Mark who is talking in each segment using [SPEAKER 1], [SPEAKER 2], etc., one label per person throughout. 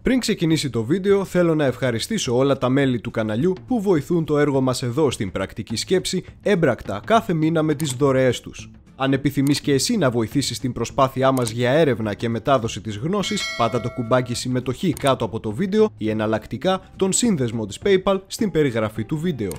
[SPEAKER 1] Πριν ξεκινήσει το βίντεο, θέλω να ευχαριστήσω όλα τα μέλη του καναλιού που βοηθούν το έργο μας εδώ στην Πρακτική Σκέψη έμπρακτα κάθε μήνα με τις δωρεές τους. Αν επιθυμείς και εσύ να βοηθήσεις την προσπάθειά μας για έρευνα και μετάδοση της γνώσης, πάτα το κουμπάκι συμμετοχή κάτω από το βίντεο ή εναλλακτικά τον σύνδεσμο της PayPal στην περιγραφή του βίντεο.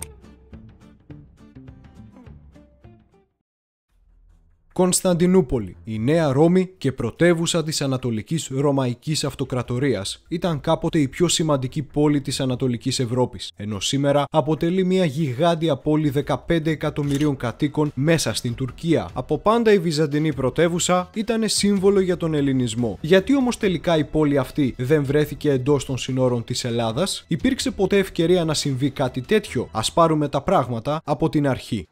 [SPEAKER 1] Κωνσταντινούπολη, η νέα Ρώμη και πρωτεύουσα της Ανατολικής Ρωμαϊκής Αυτοκρατορίας, ήταν κάποτε η πιο σημαντική πόλη της Ανατολικής Ευρώπης, ενώ σήμερα αποτελεί μια γιγάντια πόλη 15 εκατομμυρίων κατοίκων μέσα στην Τουρκία. Από πάντα η Βυζαντινή πρωτεύουσα ήταν σύμβολο για τον Ελληνισμό. Γιατί όμως τελικά η πόλη αυτή δεν βρέθηκε εντός των συνόρων της Ελλάδας? Υπήρξε ποτέ ευκαιρία να συμβεί κάτι τέτοιο? Ας πάρουμε τα πράγματα από την αρχή.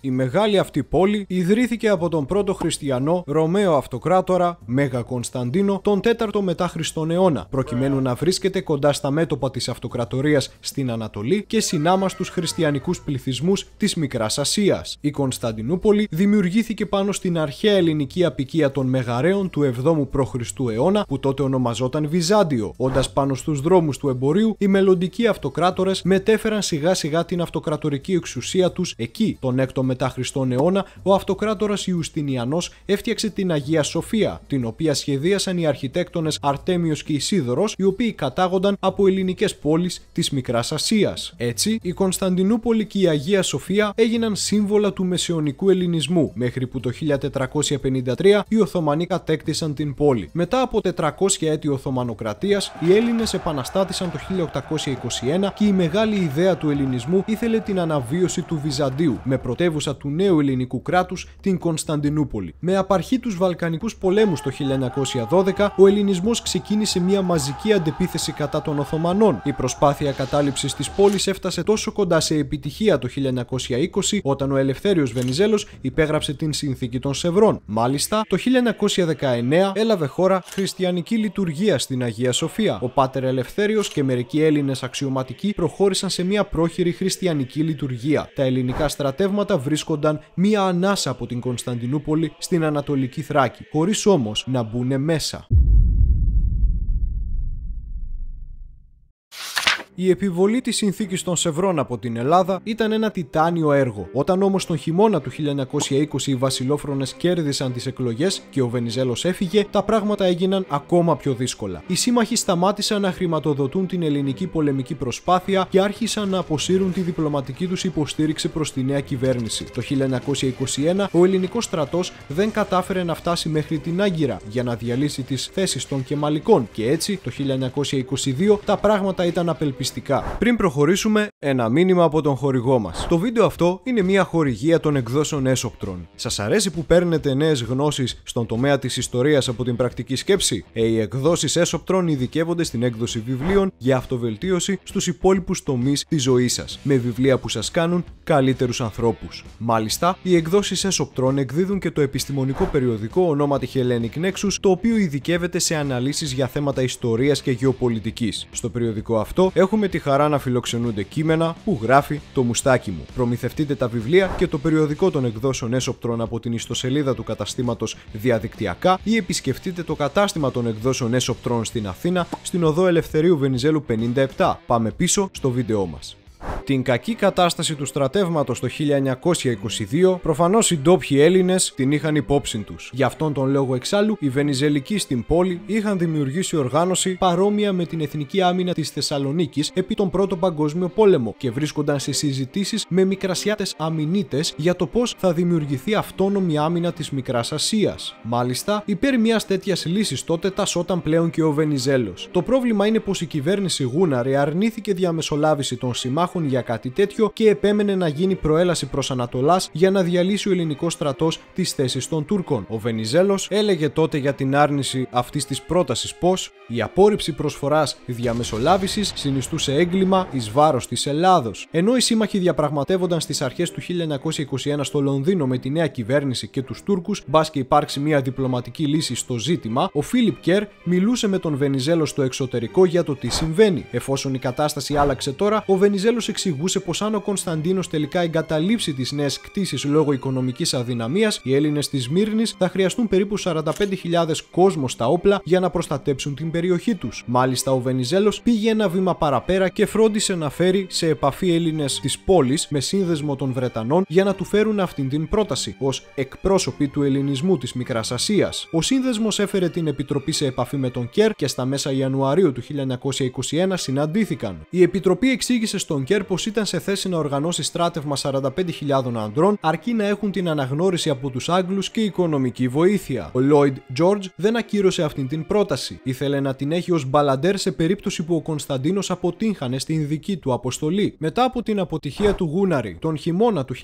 [SPEAKER 1] Η μεγάλη αυτή πόλη ιδρύθηκε από τον πρώτο χριστιανό Ρωμαίο Αυτοκράτορα Μέγα Κωνσταντίνο τον 4ο μετά Χριστόν αιώνα, προκειμένου να βρίσκεται κοντά στα μέτωπα της Αυτοκρατορίας στην Ανατολή και συνάμα στους χριστιανικούς πληθυσμούς της Μικράς Ασίας. Η Κωνσταντινούπολη δημιουργήθηκε πάνω στην αρχαία ελληνική αποικία των Μεγαραίων του 7ου π.Χ. αιώνα, που τότε ονομαζόταν Βυζάντιο. Όντας πάνω στους δρόμους του εμπορίου, οι μελλοντικοί αυτοκράτορες μετέφεραν σιγά σιγά την αυτοκρατορική εξουσία τους εκεί. Τον 6ο μετά Χριστόν αιώνα, ο αυτοκράτορας Ιουστινιανός έφτιαξε την Αγία Σοφία, την οποία σχεδίασαν οι αρχιτέκτονες Αρτέμιος και Ισίδωρος, οι οποίοι κατάγονταν από ελληνικές πόλεις της Μικράς Ασίας. Έτσι, η Κωνσταντινούπολη και η Αγία Σοφία έγιναν σύμβολα του μεσαιωνικού ελληνισμού, μέχρι που το 1453 οι Οθωμανοί κατέκτησαν την πόλη. Μετά από 400 έτη Οθωμανοκρατίας, οι Έλληνες επαναστάτησαν το 1821 και η μεγάλη ιδέα του ελληνισμού ήθελε την αναβίωση του Βυζαντίου, με πρωτεύουσα του νέου ελληνικού κράτους την Κωνσταντινούπολη. Με απαρχή τους Βαλκανικούς πολέμους το 1912, ο ελληνισμός ξεκίνησε μια μαζική αντεπίθεση κατά των Οθωμανών. Η προσπάθεια κατάληψης της πόλης έφτασε τόσο κοντά σε επιτυχία το 1920, όταν ο Ελευθέριος Βενιζέλος υπέγραψε την Συνθήκη των Σευρών. Μάλιστα, το 1919 έλαβε χώρα χριστιανική λειτουργία στην Αγία Σοφία. Ο Πάτερ Ελευθέριος και μερικοί Έλληνες αξιωματικοί προχώρησαν σε μια πρόχειρη χριστιανική λειτουργία. Τα ελληνικά στρατεύματα βρίσκονταν μία ανάσα από την Κωνσταντινούπολη στην Ανατολική Θράκη, χωρίς όμως να μπουνε μέσα. Η επιβολή της Συνθήκης των Σευρών από την Ελλάδα ήταν ένα τιτάνιο έργο. Όταν όμως τον χειμώνα του 1920 οι βασιλόφρονες κέρδισαν τις εκλογές και ο Βενιζέλος έφυγε, τα πράγματα έγιναν ακόμα πιο δύσκολα. Οι σύμμαχοι σταμάτησαν να χρηματοδοτούν την ελληνική πολεμική προσπάθεια και άρχισαν να αποσύρουν τη διπλωματική τους υποστήριξη προς τη νέα κυβέρνηση. Το 1921 ο ελληνικός στρατός δεν κατάφερε να φτάσει μέχρι την Άγκυρα για να διαλύσει τις θέσεις των Κεμαλικών και έτσι το 1922 τα πράγματα ήταν απελπιστικά. Πριν προχωρήσουμε, ένα μήνυμα από τον χορηγό μας. Το βίντεο αυτό είναι μια χορηγία των εκδόσεων Έσοπτρον. Σας αρέσει που παίρνετε νέες γνώσεις στον τομέα της ιστορίας από την Πρακτική Σκέψη? Οι εκδόσεις Έσοπτρον ειδικεύονται στην έκδοση βιβλίων για αυτοβελτίωση στους υπόλοιπους τομείς της ζωής σας, με βιβλία που σας κάνουν καλύτερους ανθρώπους. Μάλιστα, οι εκδόσεις Έσοπτρον εκδίδουν και το επιστημονικό περιοδικό ονόματι Hellenic Nexus, το οποίο ειδικεύεται σε αναλύσεις για θέματα ιστορίας και γεωπολιτικής. Στο περιοδικό αυτό έχουμε τη χαρά να φιλοξενούνται κείμενα που γράφει το μουστάκι μου. Προμηθευτείτε τα βιβλία και το περιοδικό των εκδόσεων Έσοπτρον από την ιστοσελίδα του καταστήματος διαδικτυακά ή επισκεφτείτε το κατάστημα των εκδόσεων Έσοπτρον στην Αθήνα, στην οδό Ελευθερίου Βενιζέλου 57. Πάμε πίσω στο βίντεό μας. Την κακή κατάσταση του στρατεύματος το 1922, προφανώς οι ντόπιοι Έλληνες την είχαν υπόψη τους. Γι' αυτόν τον λόγο εξάλλου, οι Βενιζελικοί στην πόλη είχαν δημιουργήσει οργάνωση παρόμοια με την Εθνική Άμυνα της Θεσσαλονίκης επί τον Πρώτο Παγκόσμιο Πόλεμο και βρίσκονταν σε συζητήσεις με μικρασιάτες αμυνίτες για το πώς θα δημιουργηθεί αυτόνομη άμυνα της Μικράς Ασίας. Μάλιστα, υπέρ μιας τέτοιας λύσης τότε τασσόταν πλέον και ο Βενιζέλος. Το πρόβλημα είναι πως η κυβέρνηση Γούναρη αρνήθηκε διαμεσολάβηση των συμμάχων για κάτι τέτοιο και επέμενε να γίνει προέλαση προς Ανατολάς για να διαλύσει ο ελληνικός στρατός τις θέσεις των Τούρκων. Ο Βενιζέλος έλεγε τότε για την άρνηση αυτής της πρότασης πως η απόρριψη προσφοράς διαμεσολάβησης συνιστούσε έγκλημα εις βάρος της Ελλάδος. Ενώ οι σύμμαχοι διαπραγματεύονταν στις αρχές του 1921 στο Λονδίνο με τη νέα κυβέρνηση και τους Τούρκους, μπας και υπάρξει μια διπλωματική λύση στο ζήτημα, ο Φίλιπ Κέρ μιλούσε με τον Βενιζέλο στο εξωτερικό για το τι συμβαίνει. Εφόσον η κατάσταση άλλαξε τώρα, ο Βενιζέλος εξηγούσε εξηγούσε πως αν ο Κωνσταντίνος τελικά εγκαταλείψει τις νέες κτήσεις λόγω οικονομικής αδυναμίας, οι Έλληνες της Σμύρνης θα χρειαστούν περίπου 45.000 κόσμο στα όπλα για να προστατέψουν την περιοχή τους. Μάλιστα, ο Βενιζέλος πήγε ένα βήμα παραπέρα και φρόντισε να φέρει σε επαφή Έλληνες της πόλης με σύνδεσμο των Βρετανών για να του φέρουν αυτήν την πρόταση, ως εκπρόσωποι του ελληνισμού της Μικράς Ασίας. Ο σύνδεσμος έφερε την επιτροπή σε επαφή με τον Κέρ και στα μέσα Ιανουαρίου του 1921 συναντήθηκαν. Η επιτροπή εξήγησε στον Κέρ πως ήταν σε θέση να οργανώσει στράτευμα 45.000 ανδρών, αρκεί να έχουν την αναγνώριση από τους Άγγλους και οικονομική βοήθεια. Ο Λόιντ Τζόρτζ δεν ακύρωσε αυτήν την πρόταση. Ήθελε να την έχει ως μπαλαντέρ σε περίπτωση που ο Κωνσταντίνος αποτύχανε στην δική του αποστολή. Μετά από την αποτυχία του Γούναρη τον χειμώνα του 1921-1922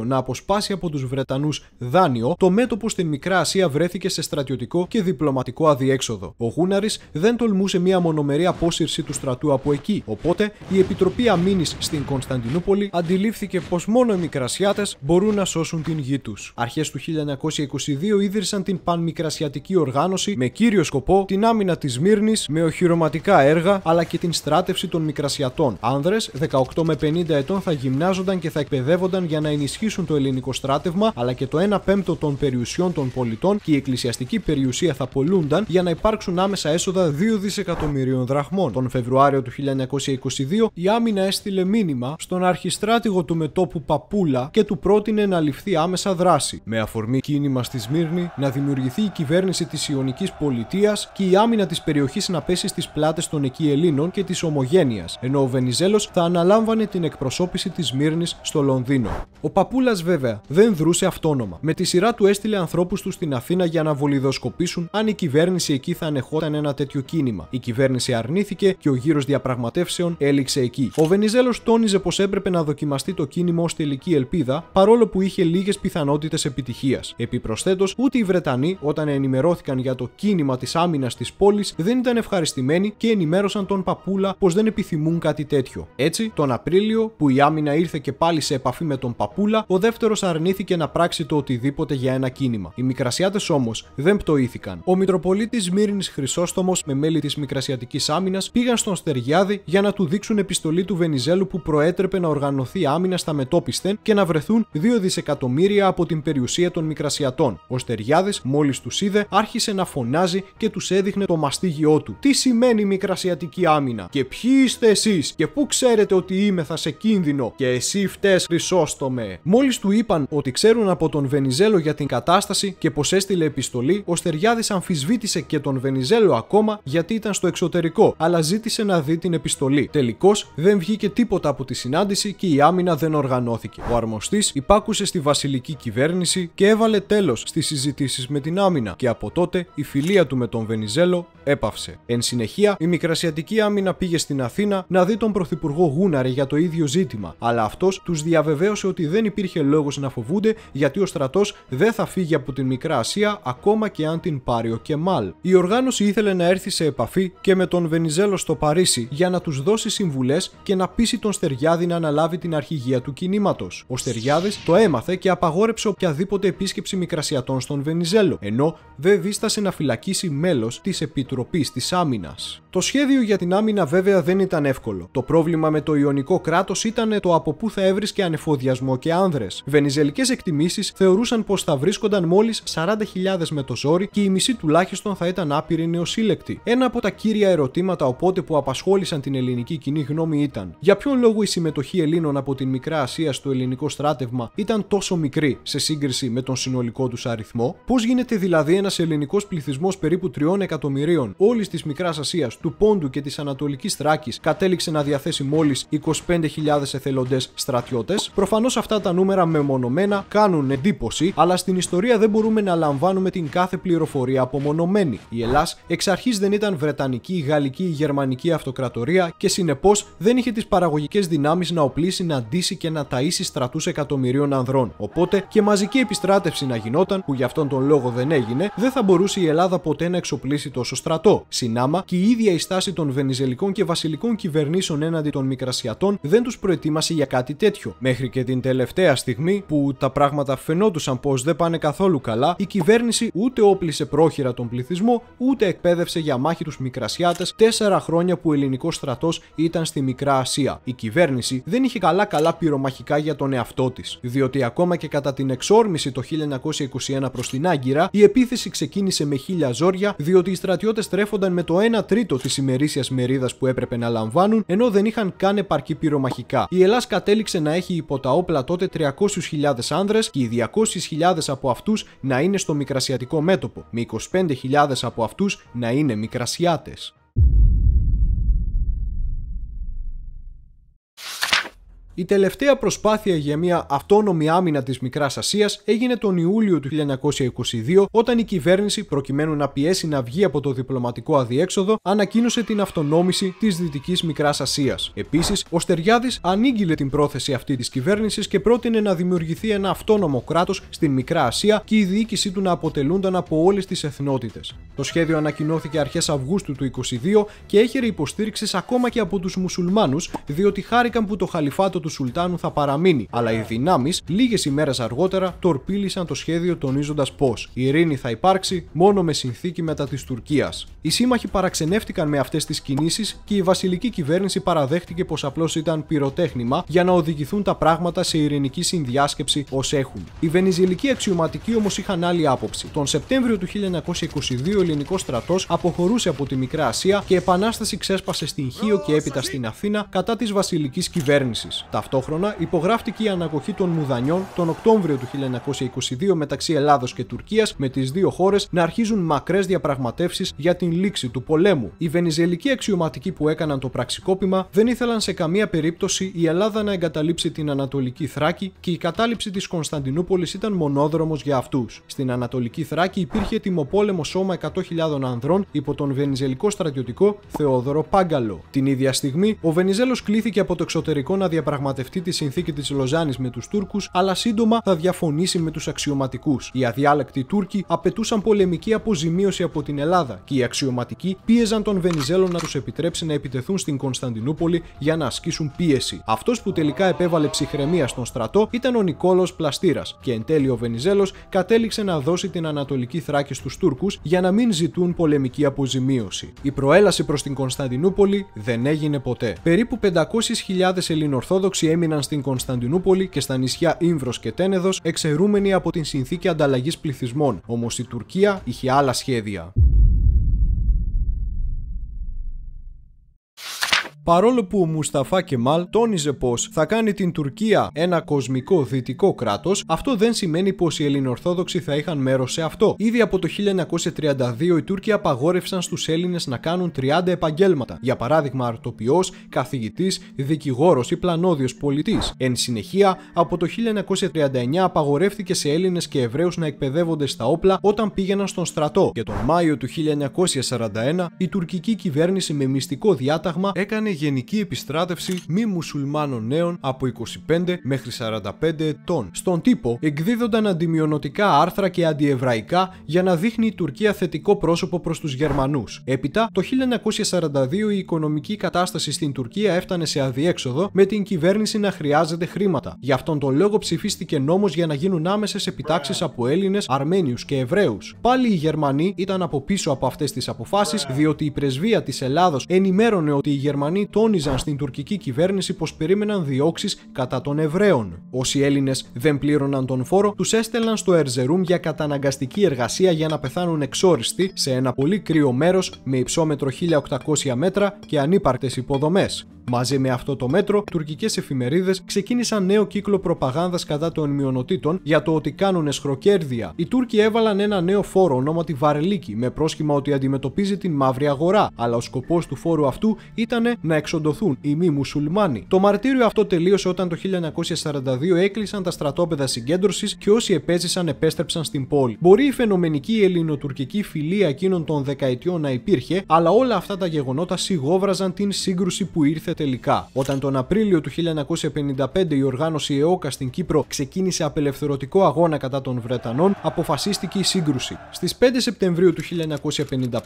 [SPEAKER 1] να αποσπάσει από τους Βρετανούς δάνειο, το μέτωπο στην Μικρά Ασία βρέθηκε σε στρατιωτικό και διπλωματικό αδιέξοδο. Ο Γούναρης δεν τολμούσε μια μονομερή απόσυρση του στρατού από εκεί, οπότε η Επιτροπή Αμήνης στην Κωνσταντινούπολη αντιλήφθηκε πως μόνο οι Μικρασιάτες μπορούν να σώσουν την γη τους. Αρχές του 1922 ίδρυσαν την Πανμικρασιατική Οργάνωση με κύριο σκοπό την άμυνα της Σμύρνης με οχυρωματικά έργα αλλά και την στράτευση των Μικρασιατών. Άνδρες 18 με 50 ετών θα γυμνάζονταν και θα εκπαιδεύονταν για να ενισχύσουν το ελληνικό στράτευμα, αλλά και το 1/5 των περιουσιών των πολιτών και η εκκλησιαστική περιουσία θα πολλούνταν για να υπάρξουν άμεσα έσοδα 2 δισεκατομμυρίων δραχμών. Τον Φεβρουάριο του 1922 η άμυνα έστειλε μήνυμα στον αρχιστράτηγο του μετώπου Παπούλα και του πρότεινε να ληφθεί άμεσα δράση. Με αφορμή κίνημα στη Σμύρνη να δημιουργηθεί η κυβέρνηση της Ιωνικής Πολιτείας και η άμυνα της περιοχής να πέσει στις πλάτες των εκεί Ελλήνων και της Ομογένειας, ενώ ο Βενιζέλος θα αναλάμβανε την εκπροσώπηση της Σμύρνης στο Λονδίνο. Ο Παπούλας βέβαια δεν δρούσε αυτόνομα. Με τη σειρά του έστειλε ανθρώπους του στην Αθήνα για να βολιδοσκοπήσουν αν η κυβέρνηση εκεί θα ανεχόταν ένα τέτοιο κίνημα. Η κυβέρνηση αρνήθηκε και ο γύρος διαπραγματεύσεων έληξε εκεί. Ο Βενιζέλος τόνιζε πως έπρεπε να δοκιμαστεί το κίνημα ως τελική ελπίδα, παρόλο που είχε λίγες πιθανότητες επιτυχίας. Επιπροσθέτως, ούτε οι Βρετανοί, όταν ενημερώθηκαν για το κίνημα της άμυνας της πόλης, δεν ήταν ευχαριστημένοι και ενημέρωσαν τον Παπούλα πως δεν επιθυμούν κάτι τέτοιο. Έτσι, τον Απρίλιο, που η άμυνα ήρθε και πάλι σε επαφή με τον Παπούλα, ο δεύτερος αρνήθηκε να πράξει το οτιδήποτε για ένα κίνημα. Οι Μικρασιάτες όμως δεν πτωήθηκαν. Ο Μητροπολίτης Σμύρνης Χρυσόστομος με μέλη της Μικρασιατικής Άμυνας πήγαν στον Στεριάδη για να του δείξουν επιστολή του Βενιζέλου που προέτρεπε να οργανωθεί άμυνα στα μετόπισθεν και να βρεθούν 2 δισεκατομμύρια από την περιουσία των Μικρασιατών. Ο Στεριάδης, μόλις τους είδε, άρχισε να φωνάζει και τους έδειχνε το μαστίγιό του. Τι σημαίνει Μικρασιατική άμυνα? Και ποιοι είστε εσείς? Και πού ξέρετε ότι είμεθα σε κίνδυνο? Και εσύ φταίς, Χρυσόστομε. Μόλις του είπαν ότι ξέρουν από τον Βενιζέλο για την κατάσταση και πως έστειλε επιστολή, ο Στεριάδης αμφισβήτησε και τον Βενιζέλο ακόμα γιατί ήταν στο εξωτερικό, αλλά ζήτησε να δει την επιστολή. Τελικώς δεν βγήκε τίποτα από τη συνάντηση και η άμυνα δεν οργανώθηκε. Ο αρμοστής υπάκουσε στη βασιλική κυβέρνηση και έβαλε τέλος στις συζητήσεις με την άμυνα, και από τότε η φιλία του με τον Βενιζέλο έπαυσε. Εν συνεχεία, η Μικρασιατική Άμυνα πήγε στην Αθήνα να δει τον πρωθυπουργό Γούναρη για το ίδιο ζήτημα, αλλά αυτός τους διαβεβαίωσε ότι δεν υπήρχε λόγος να φοβούνται γιατί ο στρατός δεν θα φύγει από την Μικρά Ασία ακόμα και αν την πάρει ο Κεμάλ. Η οργάνωση ήθελε να έρθει σε επαφή και με τον Βενιζέλο στο Παρίσι για να τους δώσει συμβουλές και να πείσει τον Στεριάδη να αναλάβει την αρχηγία του κινήματος. Ο Στεριάδης το έμαθε και απαγόρεψε οποιαδήποτε επίσκεψη Μικρασιατών στον Βενιζέλο, ενώ δεν δίστασε να φυλακίσει μέλος της Επιτροπής της Άμυνας. Το σχέδιο για την άμυνα βέβαια δεν ήταν εύκολο. Το πρόβλημα με το Ιωνικό κράτος ήταν το από πού θα έβρισκε ανεφοδιασμό και άνδρες. Βενιζελικές εκτιμήσεις θεωρούσαν πως θα βρίσκονταν μόλις 40.000 με το ζόρι και η μισή τουλάχιστον θα ήταν άπειροι νεοσύλλεκτοι. Ένα από τα κύρια ερωτήματα οπότε που απασχόλησαν την ελληνική κοινή γνώμη ήταν: για ποιον λόγο η συμμετοχή Ελλήνων από την Μικρά Ασία στο ελληνικό στράτευμα ήταν τόσο μικρή σε σύγκριση με τον συνολικό τους αριθμό? Πώς γίνεται δηλαδή ένας ελληνικός πληθυσμός περίπου 3 εκατομμυρίων όλης της Μικράς Ασίας, του Πόντου και της Ανατολικής Θράκης κατέληξε να διαθέσει μόλις 25.000 εθελοντές στρατιώτες? Προφανώς αυτά τα νούμερα μεμονωμένα κάνουν εντύπωση, αλλά στην ιστορία δεν μπορούμε να λαμβάνουμε την κάθε πληροφορία απομονωμένη. Η Ελλάς εξ αρχής δεν ήταν βρετανική, γαλλική ή γερμανική αυτοκρατορία και συνεπώς δεν είχε τις παραγωγικές δυνάμεις να οπλίσει, να ντύσει και να ταΐσει στρατούς εκατομμυρίων ανδρών. Οπότε και μαζική επιστράτευση να γινόταν, που γι' αυτόν τον λόγο δεν έγινε, δεν θα μπορούσε η Ελλάδα ποτέ να εξοπλίσει τόσο στρατό. Συνάμα και η ίδια η στάση των βενιζελικών και βασιλικών κυβερνήσεων έναντι των Μικρασιατών δεν τους προετοίμασε για κάτι τέτοιο. Μέχρι και την τελευταία στιγμή, που τα πράγματα φαινόντουσαν πως δεν πάνε καθόλου καλά, η κυβέρνηση ούτε όπλισε πρόχειρα τον πληθυσμό, ούτε εκπαίδευσε για μάχη τους Μικρασιάτες 4 χρόνια που ο ελληνικός στρατός κράτος ήταν στη Μικρά Ασία. Η κυβέρνηση δεν είχε καλά πυρομαχικά για τον εαυτό της, διότι ακόμα και κατά την εξόρμηση το 1921 προς την Άγκυρα, η επίθεση ξεκίνησε με χίλια ζόρια, διότι οι στρατιώτες τρέφονταν με το 1 τρίτο της ημερήσιας μερίδας που έπρεπε να λαμβάνουν, ενώ δεν είχαν καν επαρκή πυρομαχικά. Η Ελλάς κατέληξε να έχει υπό τα όπλα τότε 300.000 άνδρες και οι 200.000 από αυτούς να είναι στο Μικρασιατικό μέτωπο, με 25.000 από αυτούς να είναι Μικρασιάτες. Η τελευταία προσπάθεια για μια αυτόνομη άμυνα της Μικράς Ασίας έγινε τον Ιούλιο του 1922, όταν η κυβέρνηση, προκειμένου να πιέσει να βγει από το διπλωματικό αδιέξοδο, ανακοίνωσε την αυτονόμηση της Δυτικής Μικράς Ασίας. Επίσης, ο Στεριάδης ανήγγειλε την πρόθεση αυτή της κυβέρνησης και πρότεινε να δημιουργηθεί ένα αυτόνομο κράτος στην Μικρά Ασία και η διοίκησή του να αποτελούνταν από όλες τις εθνότητες. Το σχέδιο ανακοινώθηκε αρχές Αυγούστου του 1922 και έχερε υποστήριξης ακόμα και από τους μουσουλμάνους, διότι χάρηκαν που το χαλιφάτο του Σουλτάνου θα παραμείνει, αλλά οι δυνάμεις λίγες ημέρες αργότερα τορπίλησαν το σχέδιο, τονίζοντας πως η ειρήνη θα υπάρξει μόνο με συνθήκη μετά της Τουρκίας. Οι σύμμαχοι παραξενεύτηκαν με αυτές τις κινήσεις και η βασιλική κυβέρνηση παραδέχτηκε πως απλώς ήταν πυροτέχνημα για να οδηγηθούν τα πράγματα σε ειρηνική συνδιάσκεψη ως έχουν. Οι βενιζουελικοί αξιωματικοί όμως είχαν άλλη άποψη. Τον Σεπτέμβριο του 1922 ο ελληνικός στρατός αποχωρούσε από τη Μικρά Ασία και επανάσταση ξέσπασε στην Χίο και έπειτα στην Αθήνα κατά της βασιλικής κυβέρνησης. Ταυτόχρονα υπογράφτηκε η ανακοχή των Μουδανιών τον Οκτώβριο του 1922 μεταξύ Ελλάδος και Τουρκίας, με τις δύο χώρες να αρχίζουν μακρές διαπραγματεύσεις για την λήξη του πολέμου. Οι βενιζουελικοί αξιωματικοί που έκαναν το πραξικόπημα δεν ήθελαν σε καμία περίπτωση η Ελλάδα να εγκαταλείψει την Ανατολική Θράκη και η κατάληψη της Κωνσταντινούπολης ήταν μονόδρομος για αυτούς. Στην Ανατολική Θράκη υπήρχε τιμοπόλεμο σώμα 100.000 ανδρών υπό τον βενιζουελικό στρατιωτικό Θεόδωρο Πάγκαλο. Την ίδια στιγμή, ο Βενιζέλος κλήθηκε από το εξωτερικό να διαπραγματευτεί τη συνθήκη της Λοζάνης με τους Τούρκους, αλλά σύντομα θα διαφωνήσει με τους αξιωματικούς. Οι αδιάλεκτοι Τούρκοι απαιτούσαν πολεμική αποζημίωση από την Ελλάδα και οι αξιωματικοί πίεζαν τον Βενιζέλο να τους επιτρέψει να επιτεθούν στην Κωνσταντινούπολη για να ασκήσουν πίεση. Αυτός που τελικά επέβαλε ψυχραιμία στον στρατό ήταν ο Νικόλαος Πλαστήρας και εν τέλει ο Βενιζέλος κατέληξε να δώσει την Ανατολική Θράκη στους Τούρκους για να μην ζητούν πολεμική αποζημίωση. Η προέλαση προς την Κωνσταντινούπολη δεν έγινε ποτέ. Περίπου 500.000 Ελληνοορθόδοξοι έμειναν στην Κωνσταντινούπολη και στα νησιά Ήμβρος και Τένεδος, εξαιρούμενοι από την συνθήκη ανταλλαγής πληθυσμών. Όμως η Τουρκία είχε άλλα σχέδια. Παρόλο που ο Μουσταφά Κεμάλ τόνιζε πως θα κάνει την Τουρκία ένα κοσμικό δυτικό κράτος, αυτό δεν σημαίνει πως οι Ελληνοορθόδοξοι θα είχαν μέρος σε αυτό. Ήδη από το 1932 οι Τούρκοι απαγόρευσαν στους Έλληνες να κάνουν 30 επαγγέλματα, για παράδειγμα αρτοποιός, καθηγητής, δικηγόρος ή πλανόδιος πολιτής. Εν συνεχεία, από το 1939 απαγορεύτηκε σε Έλληνες και Εβραίους να εκπαιδεύονται στα όπλα όταν πήγαιναν στον στρατό, και τον Μάιο του 1941 η τουρκική κυβέρνηση με μυστικό διάταγμα έκανε γενική επιστράτευση μη μουσουλμάνων νέων από 25 μέχρι 45 ετών. Στον τύπο εκδίδονταν αντιμειονοτικά άρθρα και αντιεβραϊκά για να δείχνει η Τουρκία θετικό πρόσωπο προς τους Γερμανούς. Έπειτα, το 1942 η οικονομική κατάσταση στην Τουρκία έφτανε σε αδιέξοδο, με την κυβέρνηση να χρειάζεται χρήματα. Γι' αυτόν τον λόγο ψηφίστηκε νόμος για να γίνουν άμεσες επιτάξεις από Έλληνες, Αρμένιους και Εβραίους. Πάλι οι Γερμανοί ήταν από πίσω από αυτές τις αποφάσεις, διότι η πρεσβεία της Ελλάδος ενημέρωνε ότι οι Γερμανοί τόνιζαν στην τουρκική κυβέρνηση πως περίμεναν διώξεις κατά των Εβραίων. Όσοι Έλληνες δεν πλήρωναν τον φόρο, τους έστελναν στο Ερζερούμ για καταναγκαστική εργασία για να πεθάνουν εξόριστοι σε ένα πολύ κρύο μέρος με υψόμετρο 1800 μέτρα και ανύπαρκτες υποδομές. Μαζί με αυτό το μέτρο, τουρκικές εφημερίδες ξεκίνησαν νέο κύκλο προπαγάνδας κατά των μειονοτήτων για το ότι κάνουν εσχροκέρδεια. Οι Τούρκοι έβαλαν ένα νέο φόρο ονόματι Βαρελίκη, με πρόσχημα ότι αντιμετωπίζει την μαύρη αγορά, αλλά ο σκοπός του φόρου αυτού ήταν να εξοντωθούν οι μη μουσουλμάνοι. Το μαρτύριο αυτό τελείωσε όταν το 1942 έκλεισαν τα στρατόπεδα συγκέντρωσης και όσοι επέζησαν επέστρεψαν στην πόλη. Μπορεί η φαινομενική ελληνοτουρκική φιλία εκείνων των δεκαετιών να υπήρχε, αλλά όλα αυτά τα γεγονότα σιγόβραζαν την σύγκρουση που ήρθε τελικά. Όταν τον Απρίλιο του 1955 η οργάνωση ΕΟΚΑ στην Κύπρο ξεκίνησε απελευθερωτικό αγώνα κατά των Βρετανών, αποφασίστηκε η σύγκρουση. Στις 5 Σεπτεμβρίου του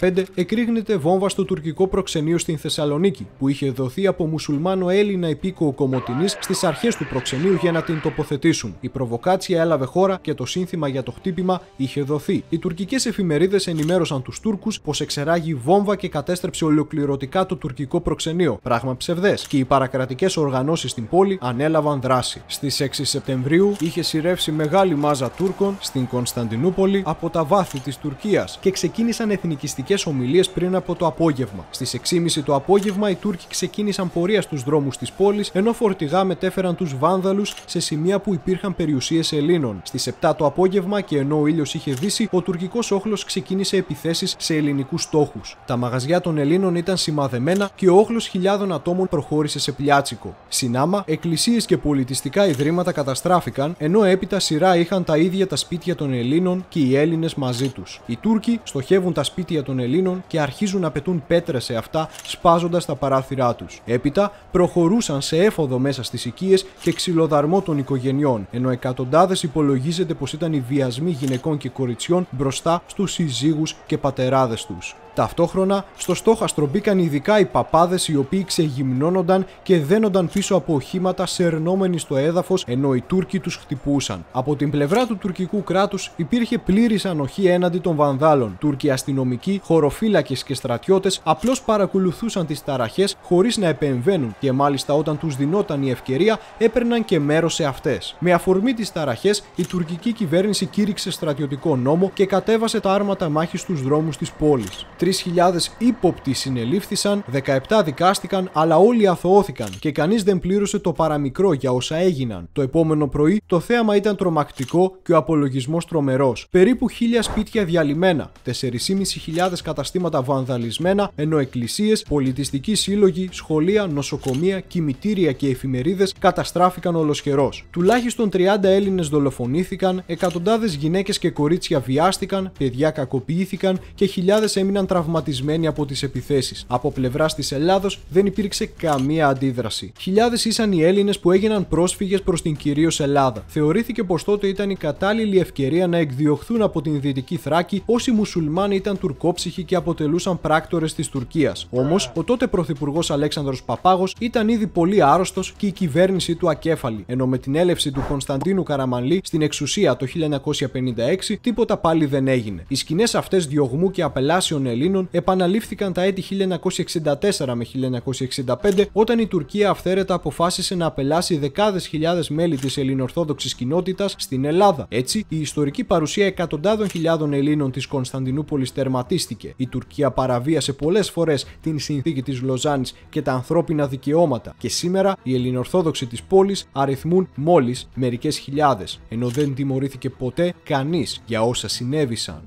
[SPEAKER 1] 1955 εκρήγνεται βόμβα στο τουρκικό προξενείο στην Θεσσαλονίκη, που είχε δοθεί από μουσουλμάνο Έλληνα υπήκοο Κομοτηνής στις αρχές του προξενείου για να την τοποθετήσουν. Η προβοκάτσια έλαβε χώρα και το σύνθημα για το χτύπημα είχε δοθεί. Οι τουρκικές εφημερίδες ενημέρωσαν τους Τούρκους πως εξεράγει βόμβα και κατέστρεψε ολοκληρωτικά το τουρκικό προξενείο. Πράγμα ψευδές, και οι παρακρατικές οργανώσεις στην πόλη ανέλαβαν δράση. Στις 6 Σεπτεμβρίου είχε σειρεύσει μεγάλη μάζα Τούρκων στην Κωνσταντινούπολη από τα βάθη της Τουρκίας και ξεκίνησαν εθνικιστικές ομιλίες πριν από το απόγευμα. Στις 6:30 το απόγευμα οι Τούρκοι ξεκίνησαν πορεία στους δρόμους της πόλης, ενώ φορτηγά μετέφεραν τους βάνδαλους σε σημεία που υπήρχαν περιουσίες Ελλήνων. Στις 7 το απόγευμα και ενώ ο ήλιος είχε δύσει, ο τουρκικός όχλος ξεκίνησε επιθέσεις σε ελληνικούς στόχους. Τα μαγαζιά των Ελλήνων ήταν σημαδεμένα και ο όχλος χιλιάδων ατόμων προχώρησε σε πλιάτσικο. Συνάμα, εκκλησίες και πολιτιστικά ιδρύματα καταστράφηκαν, ενώ έπειτα σειρά είχαν τα ίδια τα σπίτια των Ελλήνων και οι Έλληνες μαζί τους. Οι Τούρκοι στοχεύουν τα σπίτια των Ελλήνων και αρχίζουν να πετούν πέτρες σε αυτά, σπάζοντας τα παράθυρά τους. Έπειτα προχωρούσαν σε έφοδο μέσα στις οικίες και ξυλοδαρμό των οικογενειών, ενώ εκατοντάδες υπολογίζεται πως ήταν οι βιασμοί γυναικών και κοριτσιών μπροστά στους συζύγους και πατεράδες τους. Ταυτόχρονα, στο στόχαστρο μπήκαν ειδικά οι παπάδες, οι οποίοι ξεγυμνώνονταν και δένονταν πίσω από οχήματα σερνόμενοι στο έδαφος, ενώ οι Τούρκοι τους χτυπούσαν. Από την πλευρά του τουρκικού κράτους υπήρχε πλήρης ανοχή έναντι των Βανδάλων. Τούρκοι αστυνομικοί, χωροφύλακες και στρατιώτες απλώς παρακολουθούσαν τις ταραχές χωρίς να επεμβαίνουν και μάλιστα όταν τους δινόταν η ευκαιρία έπαιρναν και μέρος σε αυτές. Με αφορμή τις ταραχές, η τουρκική κυβέρνηση κήρυξε στρατιωτικό νόμο και κατέβασε τα άρματα μάχης στους δρόμους της πόλης. 3.000 ύποπτοι συνελήφθησαν, 17 δικάστηκαν, αλλά όλοι αθωώθηκαν και κανείς δεν πλήρωσε το παραμικρό για όσα έγιναν. Το επόμενο πρωί το θέαμα ήταν τρομακτικό και ο απολογισμός τρομερός. Περίπου 1.000 σπίτια διαλυμένα, 4.500 καταστήματα βανδαλισμένα, ενώ εκκλησίες, πολιτιστικοί σύλλογοι, σχολεία, νοσοκομεία, κημητήρια και εφημερίδες καταστράφηκαν ολοσχερώς. Τουλάχιστον 30 Έλληνες δολοφονήθηκαν, εκατοντάδες γυναίκες και κορίτσια βιάστηκαν, παιδιά κακοποιήθηκαν και χιλιάδες έμειναν τραυματισμένοι από τις επιθέσεις. Από πλευράς της Ελλάδος δεν υπήρξε καμία αντίδραση. Χιλιάδες ήσαν οι Έλληνες που έγιναν πρόσφυγες προς την κυρίως Ελλάδα. Θεωρήθηκε πως τότε ήταν η κατάλληλη ευκαιρία να εκδιωχθούν από την Δυτική Θράκη όσοι μουσουλμάνοι ήταν τουρκόψυχοι και αποτελούσαν πράκτορες της Τουρκίας. Όμως, ο τότε πρωθυπουργός Αλέξανδρος Παπάγος ήταν ήδη πολύ άρρωστος και η κυβέρνησή του ακέφαλη, ενώ με την έλευση του Κωνσταντίνου Καραμανλή στην εξουσία το 1956 τίποτα πάλι δεν έγινε. Οι σκηνές αυτές διωγμού και απελάσεων Ελλήνων επαναλήφθηκαν τα έτη 1964 με 1965, όταν η Τουρκία αυθαίρετα αποφάσισε να απελάσει δεκάδες χιλιάδες μέλη της ελληνοορθόδοξης κοινότητας στην Ελλάδα. Έτσι, η ιστορική παρουσία εκατοντάδων χιλιάδων Ελλήνων της Κωνσταντινούπολης τερματίστηκε. Η Τουρκία παραβίασε πολλές φορές την συνθήκη της Λοζάνης και τα ανθρώπινα δικαιώματα, και σήμερα οι ελληνοορθόδοξοι της πόλης αριθμούν μόλις μερικές χιλιάδες, ενώ δεν τιμωρήθηκε ποτέ κανείς για όσα συνέβησαν.